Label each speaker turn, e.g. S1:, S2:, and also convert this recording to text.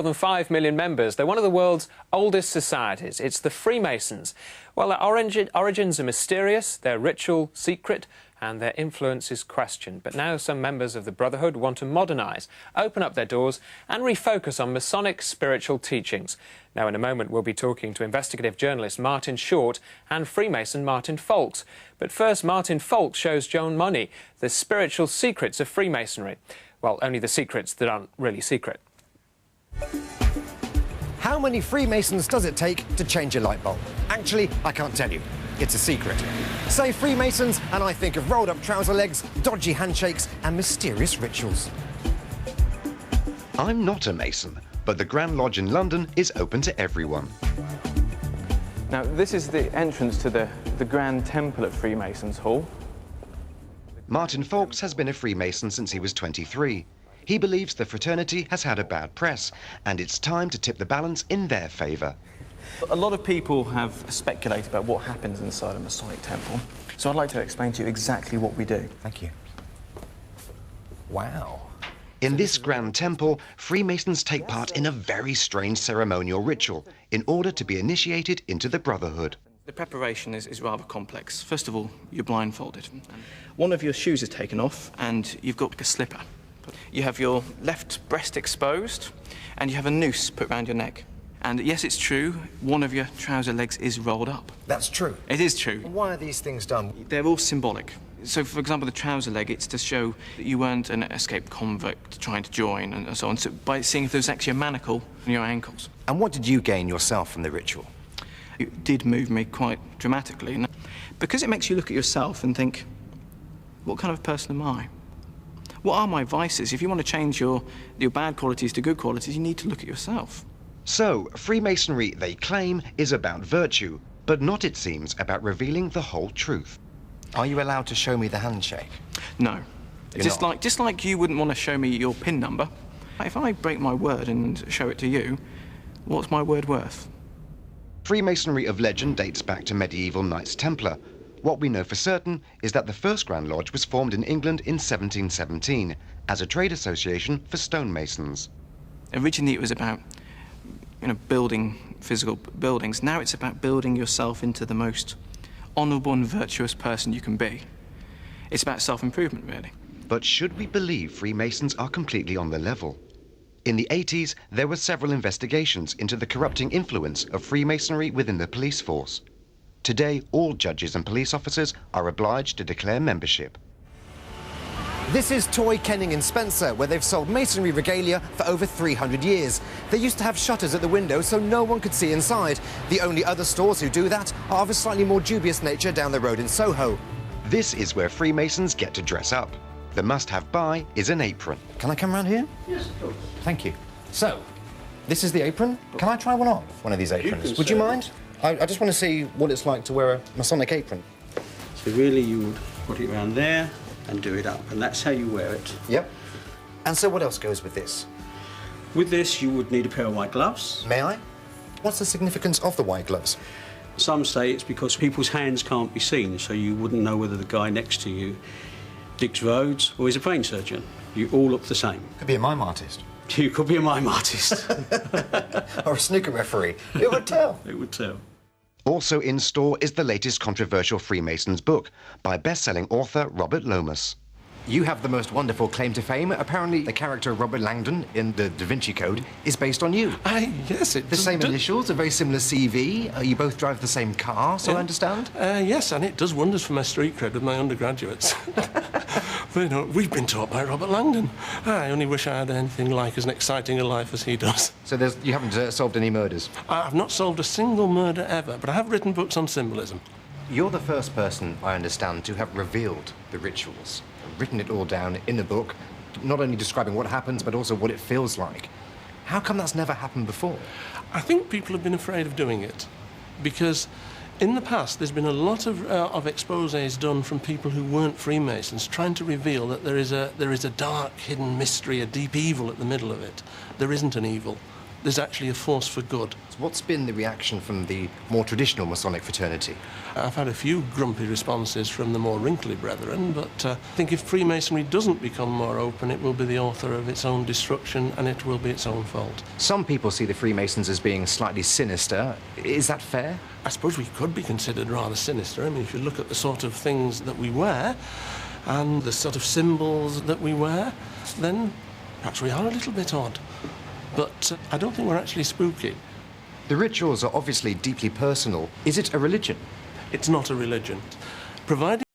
S1: More than 5 million members. They're one of the world's oldest societies. It's the Freemasons. Well, their origins are mysterious, their ritual secret, and their influence is questioned. But now some members of the Brotherhood want to modernise, open up their doors and refocus on Masonic spiritual teachings. Now, in a moment, we'll be talking to investigative journalist Martin Short and Freemason Martin Foulkes. But first, Martin Foulkes shows Joan Money the spiritual secrets of Freemasonry. Well, only the secrets that aren't really secret.
S2: How many Freemasons does it take to change a light bulb? Actually, I can't tell you. It's a secret. Say Freemasons, and I think of rolled-up trouser legs, dodgy handshakes, and mysterious rituals.
S3: I'm not a Mason, but the Grand Lodge in London is open to everyone.
S4: Now, this is the entrance to the Grand Temple at Freemasons Hall.
S3: Martin Foulkes has been a Freemason since he was 23. He believes the fraternity has had a bad press, and it's time to tip the balance in their favour.
S4: A lot of people have speculated about what happens inside a Masonic temple, so I'd like to explain to you exactly what we do.
S2: Thank you. Wow.
S3: In this Grand Temple, Freemasons take part in a very strange ceremonial ritual in order to be initiated into the Brotherhood.
S4: The preparation is rather complex. First of all, you're blindfolded. One of your shoes is taken off, and you've got a slipper. You have your left breast exposed, and you have a noose put around your neck. And yes, it's true, one of your trouser legs is rolled up.
S2: That's true?
S4: It is true.
S2: Why are these things done?
S4: They're all symbolic. So, for example, the trouser leg, it's to show that you weren't an escaped convict trying to join and so on, so by seeing if there's actually a manacle on your ankles.
S2: And what did you gain yourself from the ritual?
S4: It did move me quite dramatically, because it makes you look at yourself and think, what kind of person am I? What are my vices? If you want to change your bad qualities to good qualities, you need to look at yourself.
S3: So, Freemasonry, they claim, is about virtue, but not, it seems, about revealing the whole truth.
S2: Are you allowed to show me the handshake?
S4: No.
S2: You're
S4: just
S2: not?
S4: just like you wouldn't want to show me your PIN number. If I break my word and show it to you, what's my word worth?
S3: Freemasonry of legend dates back to medieval Knights Templar. What we know for certain is that the first Grand Lodge was formed in England in 1717 as a trade association for stonemasons.
S4: Originally it was about building physical buildings. Now it's about building yourself into the most honourable and virtuous person you can be. It's about self-improvement, really.
S3: But should we believe Freemasons are completely on the level? In the 80s, there were several investigations into the corrupting influence of Freemasonry within the police force. Today, all judges and police officers are obliged to declare membership.
S2: This is Toy Kenning in Spencer, where they've sold masonry regalia for over 300 years. They used to have shutters at the window so no one could see inside. The only other stores who do that are of a slightly more dubious nature down the road in Soho.
S3: This is where Freemasons get to dress up. The must-have buy is an apron.
S2: Can I come round here?
S5: Yes, of course.
S2: Thank you. So, this is the apron. Can I try one on? One of these aprons. Would you mind? I just want to see what it's like to wear a Masonic apron.
S5: So really you would put it around there and do it up, and that's how you wear it.
S2: Yep. And so what else goes with this?
S5: With this you would need a pair of white gloves.
S2: May I? What's the significance of the white gloves?
S5: Some say it's because people's hands can't be seen, so you wouldn't know whether the guy next to you digs roads or is a brain surgeon. You all look the same.
S2: Could be a mime artist.
S5: You could be a mime artist.
S2: Or a snooker referee. It would tell.
S5: It would tell.
S3: Also in store is the latest controversial Freemasons book by best-selling author Robert Lomas.
S2: You have the most wonderful claim to fame. Apparently, the character of Robert Langdon in the Da Vinci Code is based on you.
S6: Yes, it
S2: The same initials, a very similar CV. You both drive the same car, so I understand?
S6: Yes, and it does wonders for my street cred with my undergraduates. But, we've been taught by Robert Langdon. I only wish I had anything like as exciting a life as he does.
S2: So you haven't solved any murders?
S6: I've not solved a single murder ever, but I have written books on symbolism.
S2: You're the first person, I understand, to have revealed the rituals, written it all down in a book, not only describing what happens, but also what it feels like. How come that's never happened before?
S6: I think people have been afraid of doing it, because in the past there's been a lot of exposés done from people who weren't Freemasons, trying to reveal that there is a dark, hidden mystery, a deep evil at the middle of it. There isn't an evil. there's actually a force for good.
S2: What's been the reaction from the more traditional Masonic fraternity?
S6: I've had a few grumpy responses from the more wrinkly brethren, but I think if Freemasonry doesn't become more open, it will be the author of its own destruction and it will be its own fault.
S2: Some people see the Freemasons as being slightly sinister. Is that fair?
S6: I suppose we could be considered rather sinister. I mean, if you look at the sort of things that we wear and the sort of symbols that we wear, then perhaps we are a little bit odd. But I don't think we're actually spooky.
S2: The rituals are obviously deeply personal. Is it a religion?
S6: It's not a religion. Provided